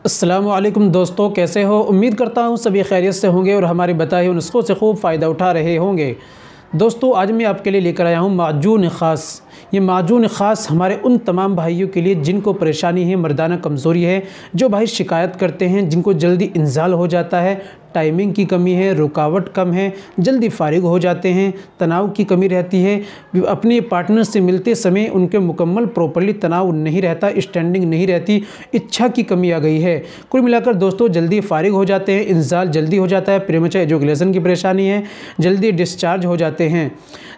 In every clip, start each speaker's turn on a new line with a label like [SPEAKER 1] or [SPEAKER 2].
[SPEAKER 1] अस्सलामुअलैकुम दोस्तों, कैसे हो। उम्मीद करता हूँ सभी खैरियत से होंगे और हमारे बताए हुए नुस्खों से खूब फ़ायदा उठा रहे होंगे। दोस्तों, आज मैं आपके लिए लेकर आया हूँ माजून ख़ास। ये माजून ख़ास हमारे उन तमाम भाइयों के लिए जिनको परेशानी है, मर्दाना कमज़ोरी है, जो भाई शिकायत करते हैं, जिनको जल्दी इंज़ाल हो जाता है, टाइमिंग की कमी है, रुकावट कम है, जल्दी फारिग हो जाते हैं, तनाव की कमी रहती है, अपने पार्टनर से मिलते समय उनके मुकम्मल प्रॉपर्ली तनाव नहीं रहता, स्टैंडिंग नहीं रहती, इच्छा की कमी आ गई है। कुल मिलाकर दोस्तों जल्दी फारिग हो जाते हैं, इंज़ाल जल्दी हो जाता है, प्रीमेच्योर एजुकेशन की परेशानी है, जल्दी डिस्चार्ज हो जाते हैं।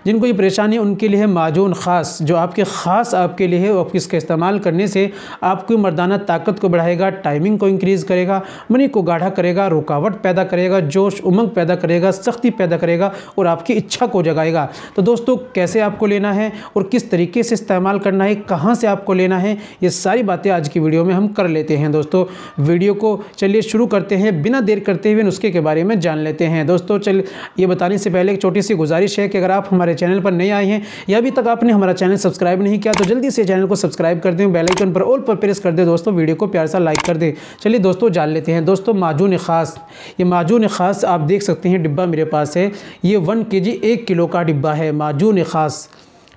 [SPEAKER 1] जिनको ये परेशानी है उनके लिए है माजून ख़ास, जो आपके लिए है। और इसका इस्तेमाल करने से आपकी मर्दाना ताकत को बढ़ाएगा, टाइमिंग को इंक्रीज़ करेगा, मनी को गाढ़ा करेगा, रुकावट पैदा करेगा, जोश उमंग पैदा करेगा, सख्ती पैदा करेगा और आपकी इच्छा को जगाएगा। तो दोस्तों, कैसे आपको लेना है और किस तरीके से इस्तेमाल करना है, कहाँ से आपको लेना है, ये सारी बातें आज की वीडियो में हम कर लेते हैं। दोस्तों, वीडियो को चलिए शुरू करते हैं, बिना देर करते हुए नुस्खे के बारे में जान लेते हैं। दोस्तों, ये बताने से पहले एक छोटी सी गुजारिश है कि अगर आप हमारे चैनल पर नए आए हैं या अभी तक आपने हमारा चैनल सब्सक्राइब नहीं किया तो जल्दी से चैनल को सब्सक्राइब कर दें, बेल आइकन पर ऑल पर प्रेस कर दें। दोस्तों, वीडियो को प्यार सा लाइक कर दें। चलिए दोस्तों, जान लेते हैं। दोस्तों, माजून ख़ास, ये माजून ख़ास आप देख सकते हैं, डिब्बा मेरे पास है। ये 1 kg 1 किलो का डिब्बा है माजून ख़ास।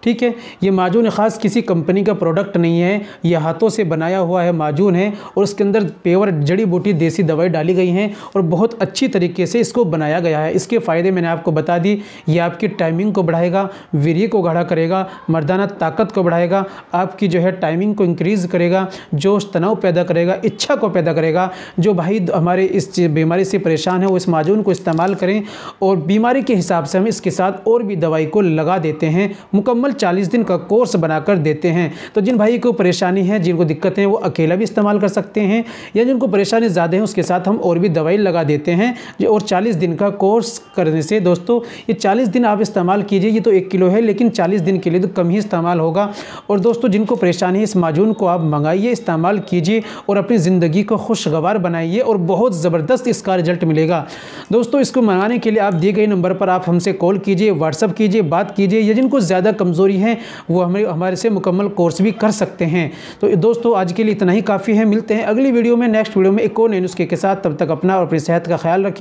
[SPEAKER 1] ठीक है, ये माजून ख़ास किसी कंपनी का प्रोडक्ट नहीं है, ये हाथों से बनाया हुआ है माजून है और उसके अंदर पेवर जड़ी बूटी देसी दवाई डाली गई हैं और बहुत अच्छी तरीके से इसको बनाया गया है। इसके फ़ायदे मैंने आपको बता दी। ये आपकी टाइमिंग को बढ़ाएगा, वीर्य को गाढ़ा करेगा, मर्दाना ताकत को बढ़ाएगा, आपकी जो है टाइमिंग को इंक्रीज़ करेगा, जोश तनाव पैदा करेगा, इच्छा को पैदा करेगा। जो भाई हमारे इस बीमारी से परेशान है वो इस माजून को इस्तेमाल करें और बीमारी के हिसाब से हम इसके साथ और भी दवाई को लगा देते हैं। मुकम्मल 40 दिन का कोर्स बनाकर देते हैं। तो जिन भाई को परेशानी है, जिनको दिक्कत है, वो अकेला भी इस्तेमाल कर सकते हैं या जिनको परेशानी ज़्यादा है उसके साथ हम और भी दवाई लगा देते हैं। और 40 दिन का कोर्स करने से दोस्तों ये 40 दिन आप इस्तेमाल कीजिए। ये तो 1 किलो है लेकिन 40 दिन के लिए तो कम ही इस्तेमाल होगा। और दोस्तों, जिनको परेशानी है, इस माजून को आप मंगाइए, इस्तेमाल कीजिए और अपनी ज़िंदगी को खुशगवार बनाइए और बहुत ज़बरदस्त इसका रिजल्ट मिलेगा। दोस्तों, इसको मंगाने के लिए आप दिए गए नंबर पर आप हमसे कॉल कीजिए, व्हाट्सअप कीजिए, बात कीजिए, या जिनको ज़्यादा कमज़ोरी है वो हमारे से मुकम्मल कोर्स भी कर सकते हैं। तो दोस्तों, आज के लिए इतना ही काफ़ी है। मिलते हैं अगली वीडियो में, नेक्स्ट वीडियो में एक और नए नुस्खे के साथ। तब तक अपना और अपनी सेहत का ख्याल रखें।